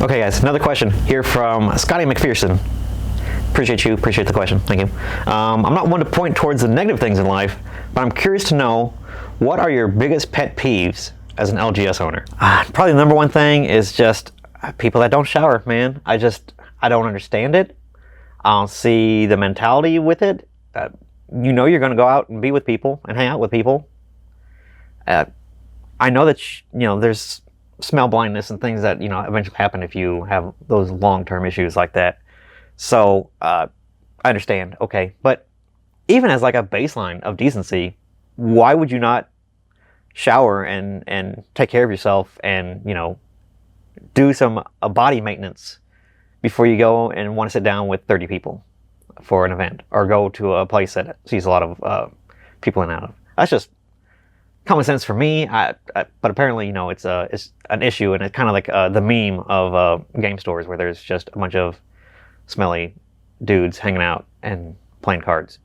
Okay, guys, another question here from Scotty McPherson. Appreciate the question. Thank you. I'm not one to point towards the negative things in life, but I'm curious to know, what are your biggest pet peeves as an LGS owner? Probably the number one thing is just people that don't shower, man. I don't understand it. I don't see the mentality with it. You're going to go out and be with people and hang out with people. I know that there's smell blindness and things that eventually happen if you have those long-term issues like that. So I understand, okay, but even as like a baseline of decency, why would you not shower and take care of yourself and do some body maintenance before you go and want to sit down with 30 people for an event, or go to a place that sees a lot of people in and out of? That's just common sense for me. But apparently, it's an issue, and it's kind of like the meme of game stores where there's just a bunch of smelly dudes hanging out and playing cards.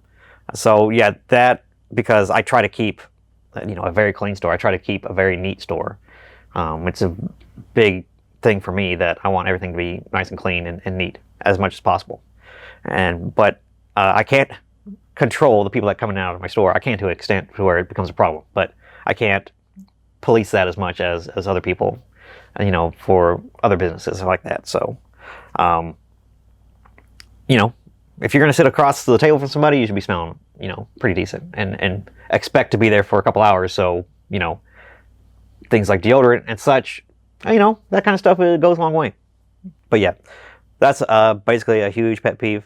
So yeah, that, because I try to keep a very clean store. I try to keep a very neat store. It's a big thing for me that I want everything to be nice and clean and neat as much as possible. But I can't control the people that come in and out of my store. I can't, to an extent to where it becomes a problem, but I can't police that as much as other people, for other businesses like that. So, if you're going to sit across the table from somebody, you should be smelling, pretty decent, and expect to be there for a couple hours. So, things like deodorant and such, that kind of stuff, it goes a long way. But yeah, that's basically a huge pet peeve.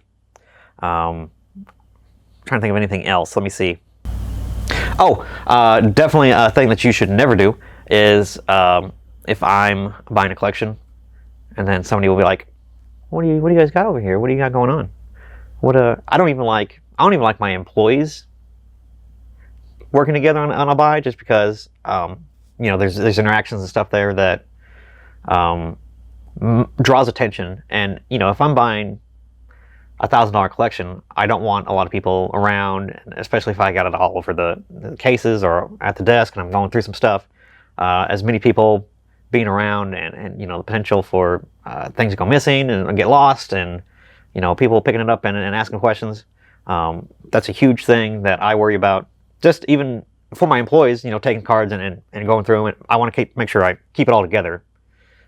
Trying to think of anything else. Let me see. Definitely a thing that you should never do is if I'm buying a collection and then somebody will be like, what do you guys got over here? What do you got going on? I don't even like my employees working together on a buy, just because there's interactions and stuff there that draws attention. And if I'm buying $1,000 collection, I don't want a lot of people around, especially if I got it all over the cases or at the desk and I'm going through some stuff. As many people being around and the potential for things to go missing and get lost, and people picking it up and asking questions. That's a huge thing that I worry about. Just even for my employees, taking cards and going through them. I want to make sure I keep it all together,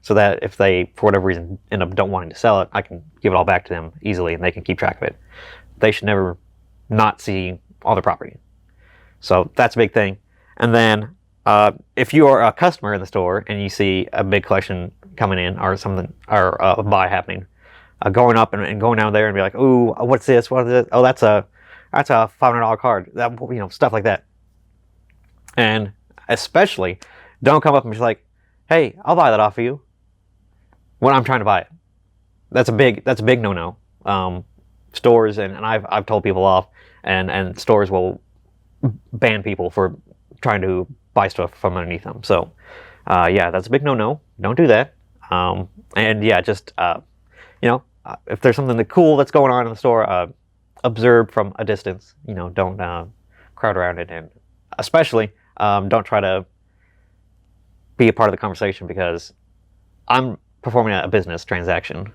so that if they, for whatever reason, end up don't wanting to sell it, I can give it all back to them easily and they can keep track of it. They should never not see all their property. So that's a big thing. And then if you are a customer in the store and you see a big collection coming in or something, or a buy happening, going up and going down there and be like, ooh, what's this? What is it? Oh, that's a $500 card. That, stuff like that. And especially, don't come up and be like, hey, I'll buy that off of you when I'm trying to buy it. That's a big no-no. Stores, and I've told people off, and stores will ban people for trying to buy stuff from underneath them. So yeah, that's a big no-no. Don't do that. And yeah, just if there's something cool that's going on in the store, observe from a distance. Don't crowd around it, and especially don't try to be a part of the conversation, because I'm performing a business transaction.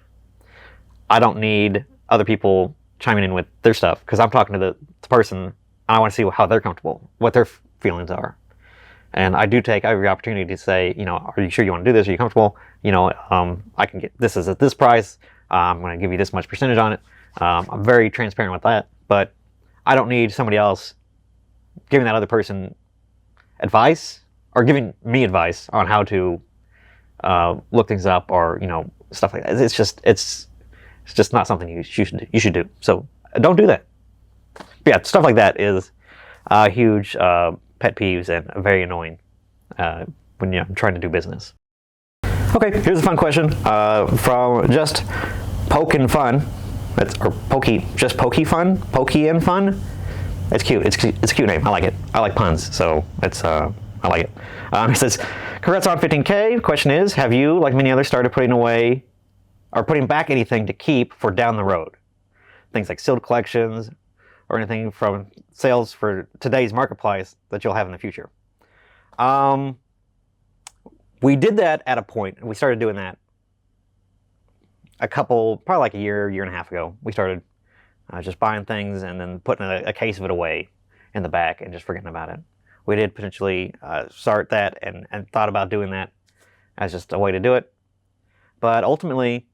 I don't need other people chiming in with their stuff, because I'm talking to the person and I want to see how they're comfortable, what their feelings are. And I do take every opportunity to say, are you sure you want to do this? Are you comfortable? I can get this at this price. I'm going to give you this much percentage on it. I'm very transparent with that, but I don't need somebody else giving that other person advice or giving me advice on how to look things up, or stuff like that. It's just not something you should do. So don't do that. But yeah, stuff like that is huge pet peeves and very annoying when you're trying to do business. Okay, here's a fun question from just Poke and Fun. Just Pokey Fun, Pokey and Fun. It's cute. It's a cute name. I like it. I like puns, so I like it. It says, congrats on 15K. Question is, have you, like many others, started putting away or putting back anything to keep for down the road? Things like sealed collections or anything from sales for today's marketplace that you'll have in the future. We did that at a point, and we started doing that probably like a year and a half ago, we started just buying things and then putting a case of it away in the back and just forgetting about it. We did potentially start that and thought about doing that as just a way to do it. But ultimately,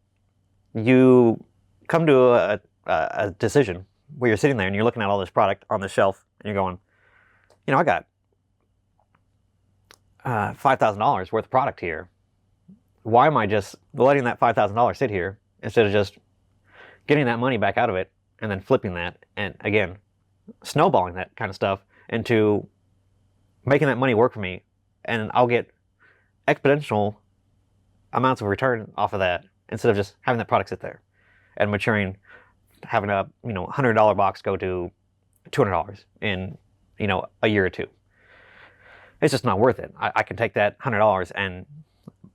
you come to a decision where you're sitting there and you're looking at all this product on the shelf and you're going, I got $5,000 worth of product here. Why am I just letting that $5,000 sit here instead of just getting that money back out of it and then flipping that and, again, snowballing that kind of stuff into making that money work for me, and I'll get exponential amounts of return off of that instead of just having that product sit there and maturing, having a $100 box go to $200 in a year or two. It's just not worth it. I can take that $100 and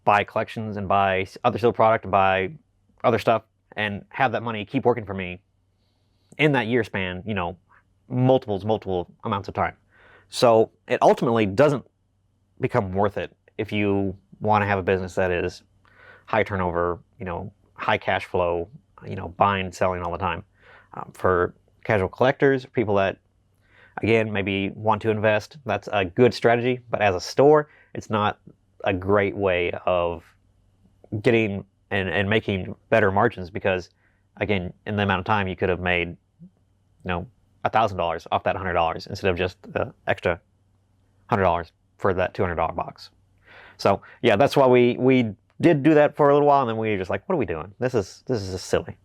buy collections and buy other steel product and buy other stuff and have that money keep working for me in that year span, multiple amounts of time. So it ultimately doesn't become worth it if you want to have a business that is high turnover, high cash flow, buying and selling all the time. For casual collectors, people that, again, maybe want to invest, that's a good strategy. But as a store, it's not a great way of getting and making better margins because, again, in the amount of time you could have made, $1,000 off that $100 instead of just the extra $100 for that $200 box. So yeah, that's why we did do that for a little while, and then we were just like, what are we doing? This is just silly.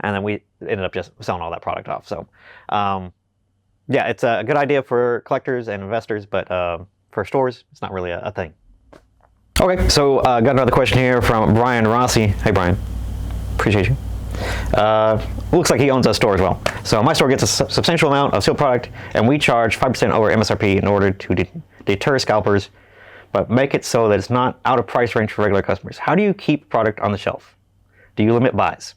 And then we ended up just selling all that product off. So yeah, it's a good idea for collectors and investors, but for stores, it's not really a thing. Okay, so got another question here from Brian Rossi. Hey Brian, appreciate you. Looks like he owns a store as well. So my store gets a substantial amount of steel product, and we charge 5% over MSRP in order to deter scalpers, but make it so that it's not out of price range for regular customers. How do you keep product on the shelf? Do you limit buys?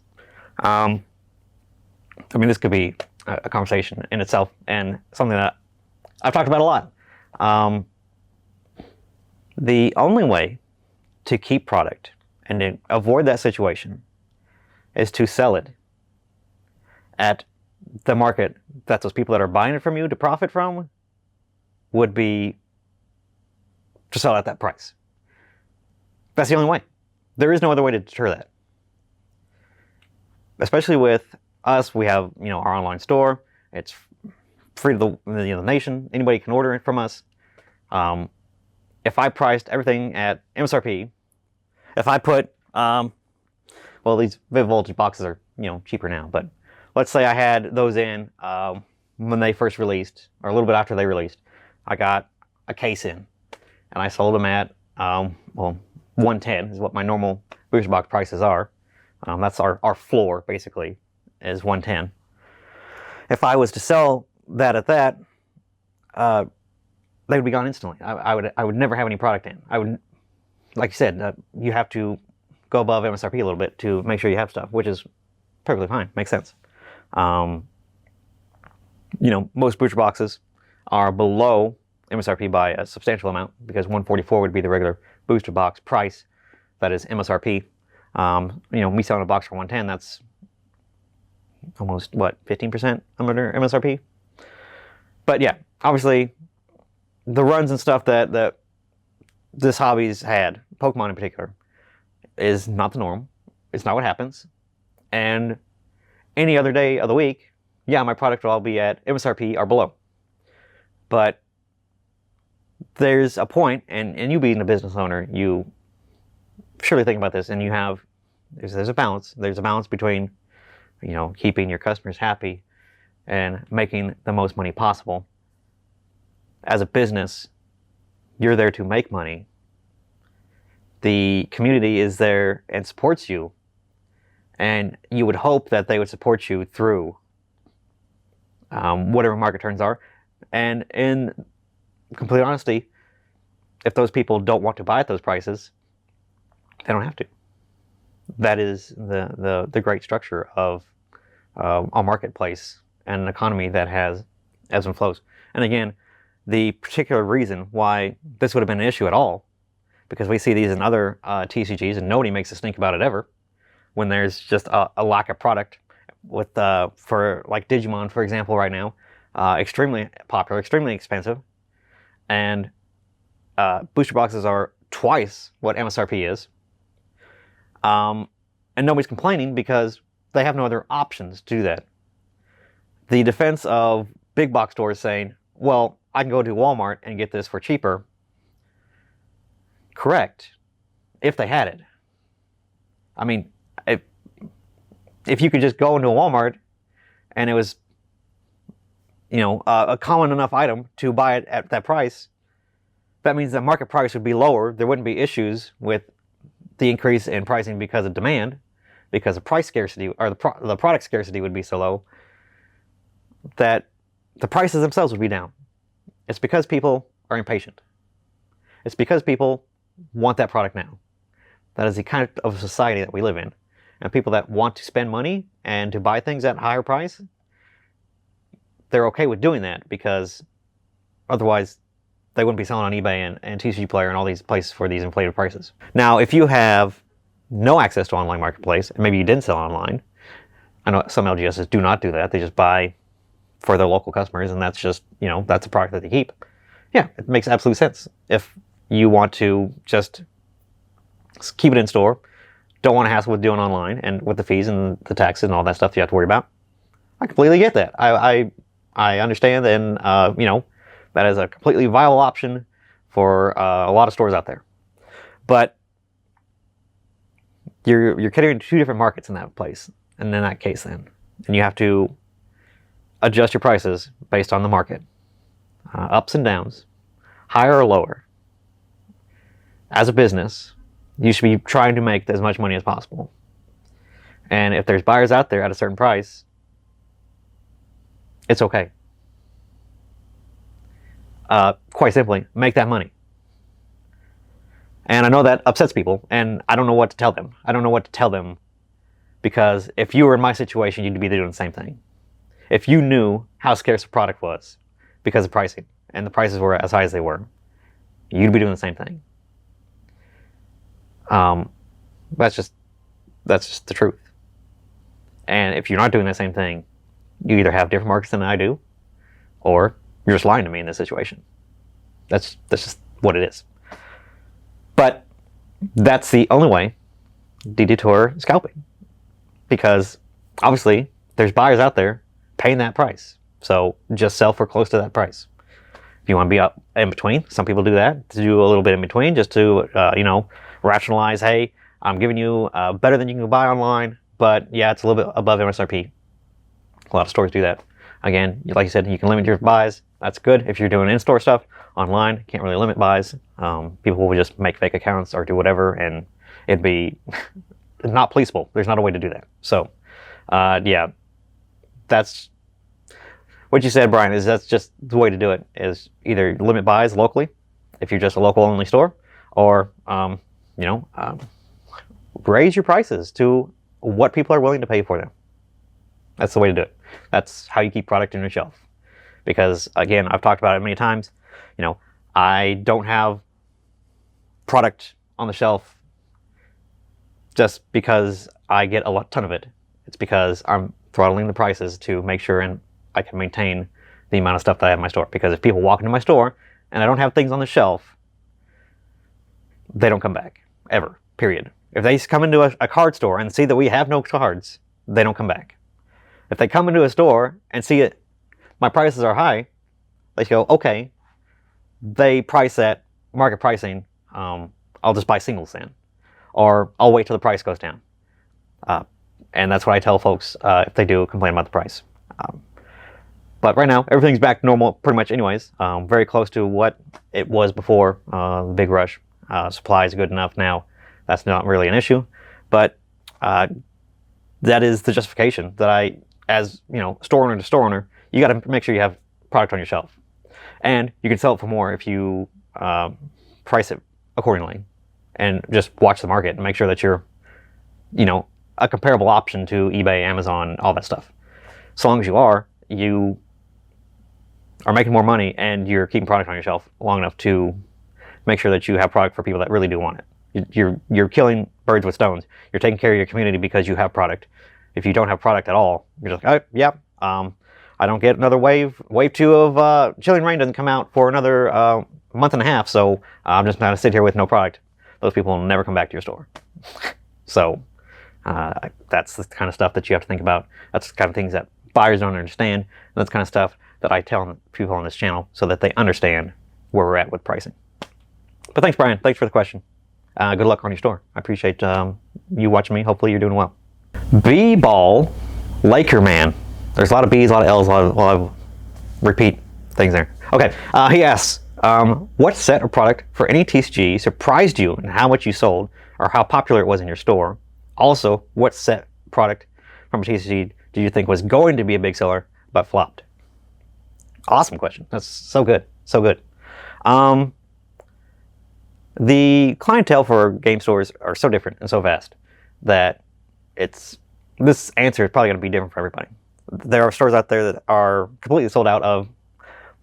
This could be a conversation in itself and something that I've talked about a lot. The only way to keep product and to avoid that situation is to sell it at the market that those people that are buying it from you to profit from would be to sell at that price. That's the only way. There is no other way to deter that. Especially with us, we have our online store. It's free to the nation. Anybody can order it from us. If I priced everything at MSRP, if I put these Vivid Voltage boxes are cheaper now, but let's say I had those in when they first released, or a little bit after they released. I got a case in, and I sold them at 110 is what my normal booster box prices are. That's our floor basically is 110. If I was to sell that at that, they would be gone instantly. I would never have any product in. I would, like you said, you have to go above MSRP a little bit to make sure you have stuff, which is perfectly fine. Makes sense. Most booster boxes are below MSRP by a substantial amount because 144 would be the regular booster box price. That is MSRP. Me selling a box for 110, that's almost 15% under MSRP. But yeah, obviously the runs and stuff that this hobby's had, Pokemon in particular, is not the norm. It's not what happens. And any other day of the week, yeah, my product will all be at MSRP or below. But there's a point, and you being a business owner, you surely think about this, and there's a balance. There's a balance between, keeping your customers happy and making the most money possible. As a business, you're there to make money. The community is there and supports you, and you would hope that they would support you through whatever market turns are. And in complete honesty, if those people don't want to buy at those prices, they don't have to. That is the great structure of a marketplace and an economy that has ebbs and flows. And again, the particular reason why this would have been an issue at all, because we see these in other TCGs and nobody makes a stink about it ever, when there's just a lack of product. With for like Digimon, for example, right now, extremely popular, extremely expensive, and booster boxes are twice what MSRP is. And nobody's complaining because they have no other options to do that. The defense of big box stores saying, well, I can go to Walmart and get this for cheaper. Correct, if they had it. I mean, if you could just go into a Walmart and it was, a common enough item to buy it at that price, that means the market price would be lower. There wouldn't be issues with the increase in pricing because of demand, because of price scarcity, or the product scarcity would be so low that the prices themselves would be down. It's because people are impatient. It's because people want that product now. That is the kind of society that we live in. And people that want to spend money and to buy things at a higher price, they're okay with doing that because otherwise they wouldn't be selling on eBay and TCG Player and all these places for these inflated prices. Now, if you have no access to online marketplace, and maybe you didn't sell online, I know some LGSs do not do that. They just buy for their local customers, and that's just, that's a product that they keep. Yeah, it makes absolute sense. If you want to just keep it in store, don't want to hassle with doing online and with the fees and the taxes and all that stuff you have to worry about, I completely get that. I understand, and that is a completely viable option for a lot of stores out there. But you're catering to two different markets in that place, and in that case, then, and you have to adjust your prices based on the market, ups and downs, higher or lower. As a business, you should be trying to make as much money as possible. And if there's buyers out there at a certain price, it's okay. Quite simply, make that money. And I know that upsets people, and I don't know what to tell them. I don't know what to tell them, because if you were in my situation, you'd be doing the same thing. If you knew how scarce a product was because of pricing, and the prices were as high as they were, you'd be doing the same thing. That's just the truth. And if you're not doing the same thing, you either have different markets than I do, or you're just lying to me in this situation. That's just what it is. But that's the only way to detour scalping, because obviously there's buyers out there paying that price. So just sell for close to that price. If you want to be up in between, some people do that, to do a little bit in between, just to rationalize, hey, I'm giving you better than you can buy online, but yeah, it's a little bit above MSRP. A lot of stores do that. Again, like you said, you can limit your buys. That's good. If you're doing in-store stuff, online, can't really limit buys. People will just make fake accounts or do whatever, and it'd be not policeable. There's not a way to do that. So, yeah, that's what you said, Brian, is that's just the way to do it, is either limit buys locally, if you're just a local-only store, or, raise your prices to what people are willing to pay for them. That's the way to do it. That's how you keep product on your shelf. Because, again, I've talked about it many times, I don't have product on the shelf just because I get a ton of it. It's because I'm throttling the prices to make sure and I can maintain the amount of stuff that I have in my store. Because if people walk into my store and I don't have things on the shelf, they don't come back, ever, period. If they come into a card store and see that we have no cards, they don't come back. If they come into a store and see it, my prices are high, they go, okay, they price at market pricing, I'll just buy singles then. Or I'll wait till the price goes down. And that's what I tell folks if they do complain about the price. But right now, everything's back to normal pretty much anyways. Very close to what it was before the big rush. Supply is good enough now. That's not really an issue. But that is the justification that I, as store owner to store owner, you got to make sure you have product on your shelf. And you can sell it for more if you price it accordingly. And just watch the market and make sure that you're, a comparable option to eBay, Amazon, all that stuff. So long as you are making more money and you're keeping product on your shelf long enough to make sure that you have product for people that really do want it. You're killing birds with stones. You're taking care of your community because you have product. If you don't have product at all, you're just like, oh, yeah, I don't get another wave 2 of Chilling Reign doesn't come out for another month and a half, so I'm just gonna sit here with no product. Those people will never come back to your store. So that's the kind of stuff that you have to think about. That's the kind of things that buyers don't understand. And that's the kind of stuff that I tell people on this channel so that they understand where we're at with pricing. But thanks, Brian. Thanks for the question. Good luck on your store. I appreciate you watching me. Hopefully you're doing well. B-Ball Laker Man. There's a lot of B's, a lot of L's, a lot of repeat things there. Okay, he asks, what set or product for any TCG surprised you and how much you sold or how popular it was in your store? Also, what set product from a TCG did you think was going to be a big seller but flopped? Awesome question. That's so good. So good. The clientele for game stores are so different and so vast that this answer is probably going to be different for everybody. There are stores out there that are completely sold out of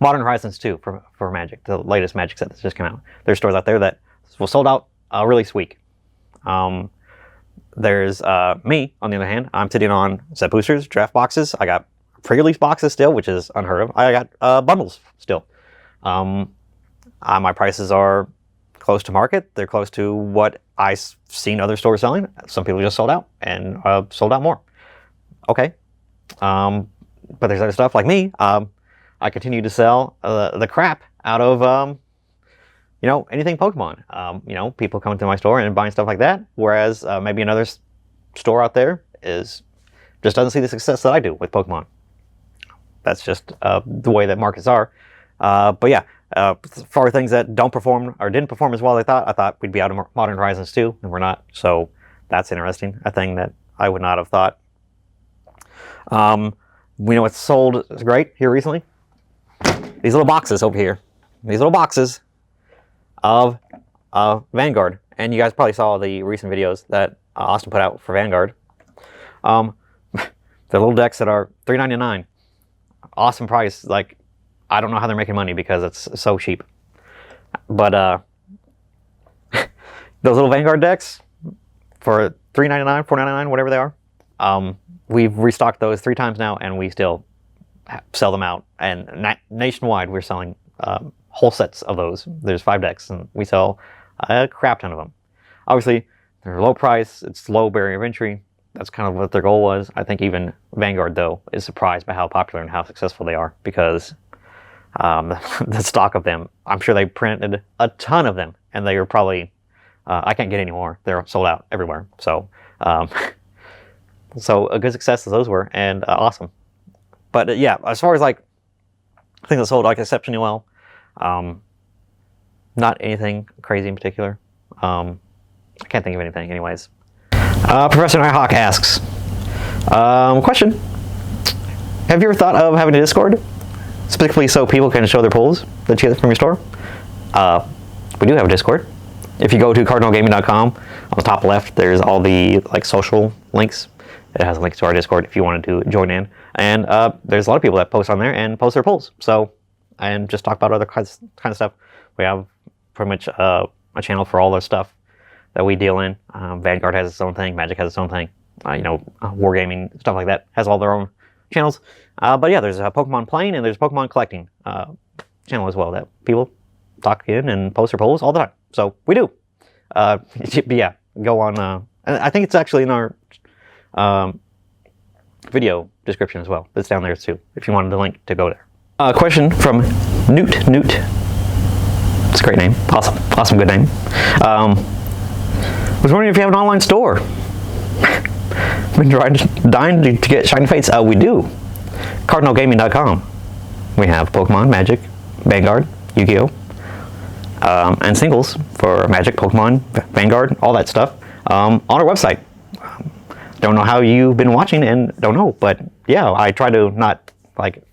Modern Horizons 2 for Magic, the latest Magic set that's just come out. There's stores out there that was sold out really week. There's me, on the other hand. I'm sitting on set boosters, draft boxes. I got pre-release boxes still, which is unheard of. I got bundles still. My prices are close to market. They're close to what I've seen other stores selling. Some people just sold out and sold out more. Okay. But there's other stuff like me. I continue to sell the crap out of anything Pokemon. People coming to my store and buying stuff like that, whereas maybe another store out there just doesn't see the success that I do with Pokemon. That's just the way that markets are. But yeah, for things that don't perform or didn't perform as well as I thought we'd be out of Modern Horizons 2, and we're not. So that's interesting. A thing that I would not have thought. We know what's sold great here recently. These little boxes over here. These little boxes of Vanguard. And you guys probably saw the recent videos that Austin put out for Vanguard. The little decks that are $3.99. Awesome price. Like, I don't know how they're making money because it's so cheap. But those little Vanguard decks for $3.99, $4.99, whatever they are. We've restocked those 3 times now, and we still sell them out. And nationwide, we're selling whole sets of those. There's 5 decks, and we sell a crap ton of them. Obviously, they're low price. It's low barrier of entry. That's kind of what their goal was. I think even Vanguard, though, is surprised by how popular and how successful they are because the stock of them, I'm sure they printed a ton of them, and they are probably, I can't get any more. They're sold out everywhere. So, so a good success as those were, and awesome. But yeah, as far as like things that sold like exceptionally well, not anything crazy in particular. I can't think of anything, anyways. Professor Nighthawk asks, question: have you ever thought of having a Discord, specifically so people can show their pulls that you get from your store? We do have a Discord. If you go to cardinalgaming.com, on the top left, there's all the like social links. It has a link to our Discord if you wanted to join in. And there's a lot of people that post on there and post their polls. So, and just talk about other kind of stuff. We have pretty much a channel for all the stuff that we deal in. Vanguard has its own thing. Magic has its own thing. Wargaming, stuff like that, has all their own channels. But yeah, there's a Pokemon playing and there's Pokemon collecting channel as well that people talk in and post their polls all the time. So we do. Yeah, go on. And I think it's actually in our video description as well. It's down there too, if you wanted the link to go there. Question from Newt. It's a great name. Awesome, good name. Was wondering if you have an online store. Been dying to get Shiny Fates. We do. CardinalGaming.com. We have Pokemon, Magic, Vanguard, Yu-Gi-Oh! And singles for Magic, Pokemon, Vanguard, all that stuff on our website. Don't know how you've been watching and don't know, but yeah, I try to not like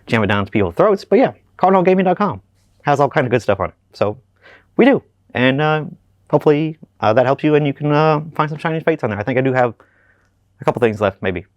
jam it down to people's throats, but yeah, CardinalGaming.com has all kind of good stuff on it. So we do, and hopefully that helps you and you can find some Shiny Fates on there. I think I do have a couple things left, maybe.